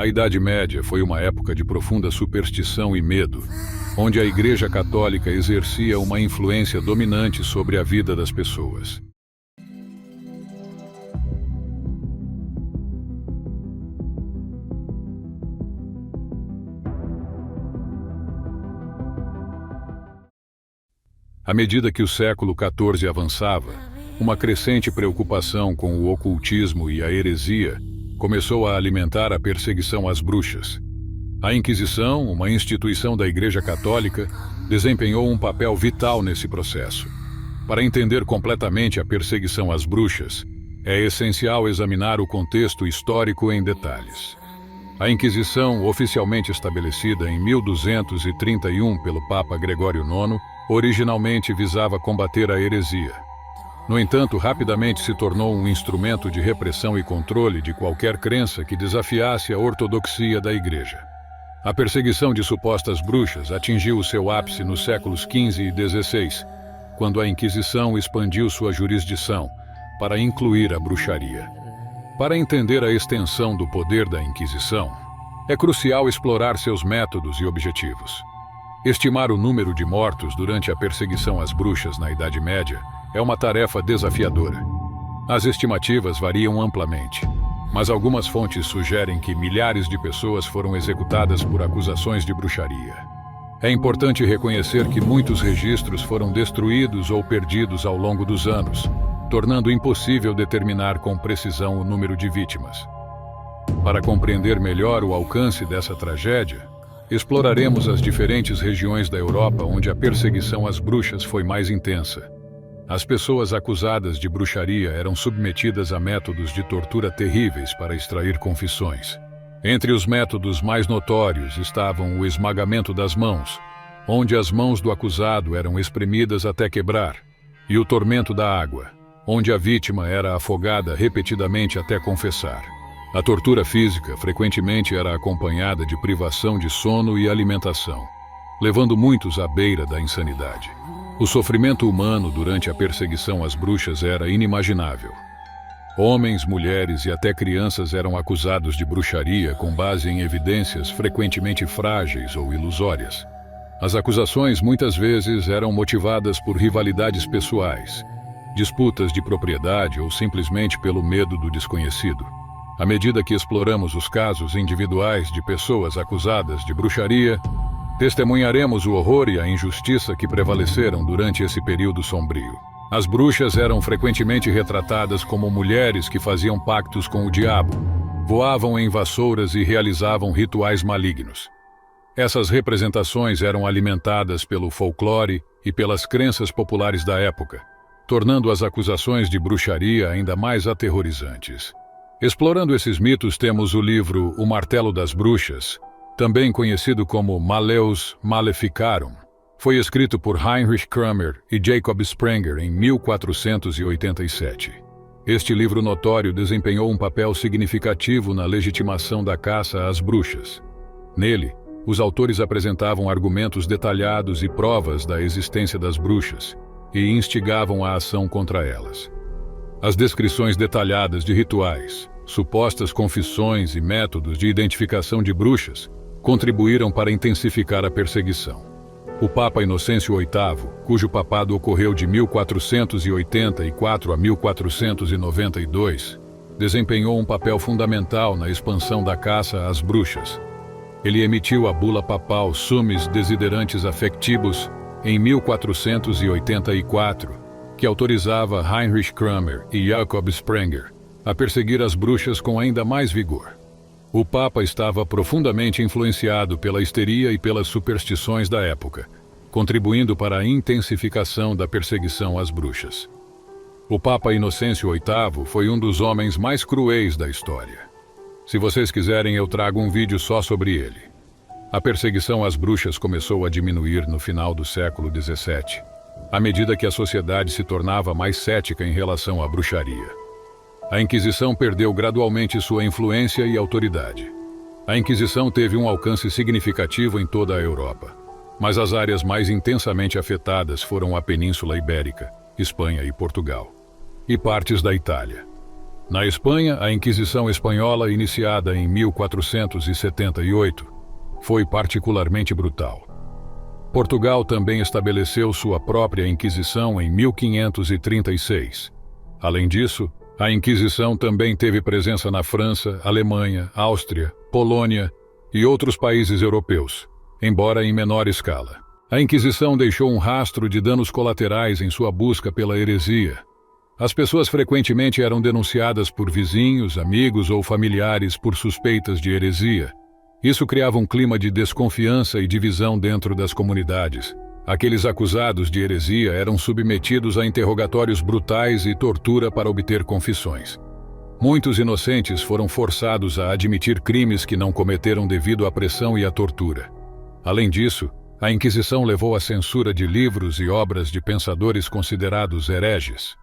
A Idade Média foi uma época de profunda superstição e medo, onde a Igreja Católica exercia uma influência dominante sobre a vida das pessoas. À medida que o século XIV avançava, uma crescente preocupação com o ocultismo e a heresia começou a alimentar a perseguição às bruxas. A Inquisição, uma instituição da Igreja Católica, desempenhou um papel vital nesse processo. Para entender completamente a perseguição às bruxas, é essencial examinar o contexto histórico em detalhes. A Inquisição, oficialmente estabelecida em 1231 pelo Papa Gregório IX, originalmente visava combater a heresia. No entanto, rapidamente se tornou um instrumento de repressão e controle de qualquer crença que desafiasse a ortodoxia da Igreja. A perseguição de supostas bruxas atingiu o seu ápice nos séculos XV e XVI, quando a Inquisição expandiu sua jurisdição para incluir a bruxaria. Para entender a extensão do poder da Inquisição, é crucial explorar seus métodos e objetivos. Estimar o número de mortos durante a perseguição às bruxas na Idade Média é uma tarefa desafiadora. As estimativas variam amplamente, mas algumas fontes sugerem que milhares de pessoas foram executadas por acusações de bruxaria. É importante reconhecer que muitos registros foram destruídos ou perdidos ao longo dos anos, tornando impossível determinar com precisão o número de vítimas. Para compreender melhor o alcance dessa tragédia, exploraremos as diferentes regiões da Europa onde a perseguição às bruxas foi mais intensa. As pessoas acusadas de bruxaria eram submetidas a métodos de tortura terríveis para extrair confissões. Entre os métodos mais notórios estavam o esmagamento das mãos, onde as mãos do acusado eram espremidas até quebrar, e o tormento da água, onde a vítima era afogada repetidamente até confessar. A tortura física frequentemente era acompanhada de privação de sono e alimentação, levando muitos à beira da insanidade. O sofrimento humano durante a perseguição às bruxas era inimaginável. Homens, mulheres e até crianças eram acusados de bruxaria com base em evidências frequentemente frágeis ou ilusórias. As acusações muitas vezes eram motivadas por rivalidades pessoais, disputas de propriedade ou simplesmente pelo medo do desconhecido. À medida que exploramos os casos individuais de pessoas acusadas de bruxaria, testemunharemos o horror e a injustiça que prevaleceram durante esse período sombrio. As bruxas eram frequentemente retratadas como mulheres que faziam pactos com o diabo, voavam em vassouras e realizavam rituais malignos. Essas representações eram alimentadas pelo folclore e pelas crenças populares da época, tornando as acusações de bruxaria ainda mais aterrorizantes. Explorando esses mitos, temos o livro O Martelo das Bruxas, também conhecido como Maleus Maleficarum. Foi escrito por Heinrich Kramer e Jacob Sprenger em 1487. Este livro notório desempenhou um papel significativo na legitimação da caça às bruxas. Nele, os autores apresentavam argumentos detalhados e provas da existência das bruxas, e instigavam a ação contra elas. As descrições detalhadas de rituais, supostas confissões e métodos de identificação de bruxas contribuíram para intensificar a perseguição. O Papa Inocêncio VIII, cujo papado ocorreu de 1484 a 1492, desempenhou um papel fundamental na expansão da caça às bruxas. Ele emitiu a bula papal Summis Desiderantes Affectibus em 1484, que autorizava Heinrich Kramer e Jacob Sprenger a perseguir as bruxas com ainda mais vigor. O Papa estava profundamente influenciado pela histeria e pelas superstições da época, contribuindo para a intensificação da perseguição às bruxas. O Papa Inocêncio VIII foi um dos homens mais cruéis da história. Se vocês quiserem, eu trago um vídeo só sobre ele. A perseguição às bruxas começou a diminuir no final do século XVII, à medida que a sociedade se tornava mais cética em relação à bruxaria. A Inquisição perdeu gradualmente sua influência e autoridade. A Inquisição teve um alcance significativo em toda a Europa, mas as áreas mais intensamente afetadas foram a Península Ibérica, Espanha e Portugal, e partes da Itália. Na Espanha, a Inquisição Espanhola, iniciada em 1478, foi particularmente brutal. Portugal também estabeleceu sua própria Inquisição em 1536. Além disso, a Inquisição também teve presença na França, Alemanha, Áustria, Polônia e outros países europeus, embora em menor escala. A Inquisição deixou um rastro de danos colaterais em sua busca pela heresia. As pessoas frequentemente eram denunciadas por vizinhos, amigos ou familiares por suspeitas de heresia. Isso criava um clima de desconfiança e divisão dentro das comunidades. Aqueles acusados de heresia eram submetidos a interrogatórios brutais e tortura para obter confissões. Muitos inocentes foram forçados a admitir crimes que não cometeram devido à pressão e à tortura. Além disso, a Inquisição levou à censura de livros e obras de pensadores considerados hereges.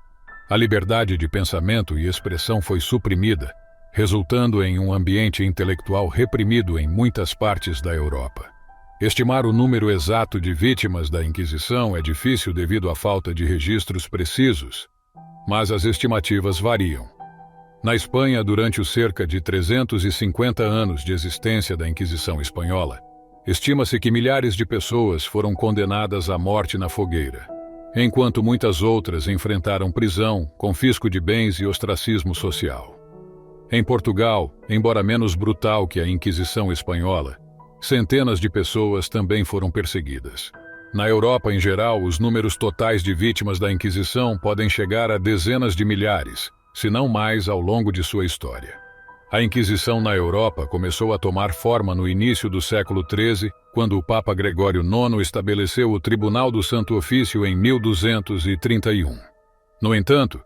A liberdade de pensamento e expressão foi suprimida, resultando em um ambiente intelectual reprimido em muitas partes da Europa. Estimar o número exato de vítimas da Inquisição é difícil devido à falta de registros precisos, mas as estimativas variam. Na Espanha, durante os cerca de 350 anos de existência da Inquisição Espanhola, estima-se que milhares de pessoas foram condenadas à morte na fogueira, enquanto muitas outras enfrentaram prisão, confisco de bens e ostracismo social. Em Portugal, embora menos brutal que a Inquisição Espanhola, centenas de pessoas também foram perseguidas. Na Europa em geral, os números totais de vítimas da Inquisição podem chegar a dezenas de milhares, se não mais ao longo de sua história. A Inquisição na Europa começou a tomar forma no início do século XIII, quando o Papa Gregório IX estabeleceu o Tribunal do Santo Ofício em 1231. No entanto,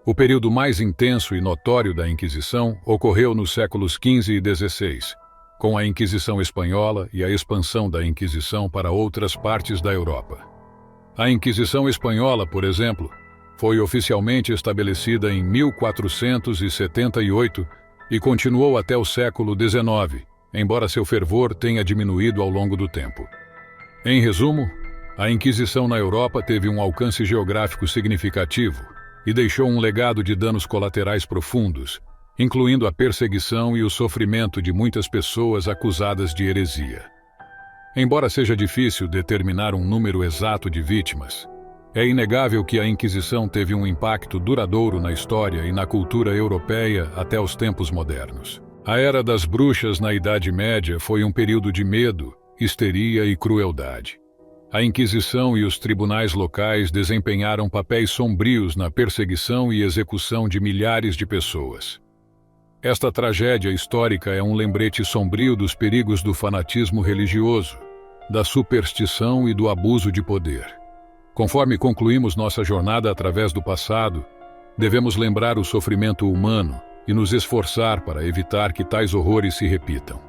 o período mais intenso e notório da Inquisição ocorreu nos séculos XV e XVI, com a Inquisição Espanhola e a expansão da Inquisição para outras partes da Europa. A Inquisição Espanhola, por exemplo, foi oficialmente estabelecida em 1478 e continuou até o século XIX, embora seu fervor tenha diminuído ao longo do tempo. Em resumo, a Inquisição na Europa teve um alcance geográfico significativo e deixou um legado de danos colaterais profundos, incluindo a perseguição e o sofrimento de muitas pessoas acusadas de heresia. Embora seja difícil determinar um número exato de vítimas, é inegável que a Inquisição teve um impacto duradouro na história e na cultura europeia até os tempos modernos. A Era das Bruxas na Idade Média foi um período de medo, histeria e crueldade. A Inquisição e os tribunais locais desempenharam papéis sombrios na perseguição e execução de milhares de pessoas. Esta tragédia histórica é um lembrete sombrio dos perigos do fanatismo religioso, da superstição e do abuso de poder. Conforme concluímos nossa jornada através do passado, devemos lembrar o sofrimento humano e nos esforçar para evitar que tais horrores se repitam.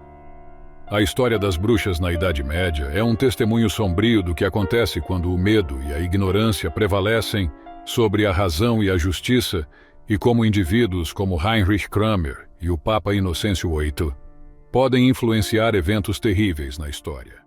A história das bruxas na Idade Média é um testemunho sombrio do que acontece quando o medo e a ignorância prevalecem sobre a razão e a justiça e como indivíduos como Heinrich Kramer e o Papa Inocêncio VIII podem influenciar eventos terríveis na história.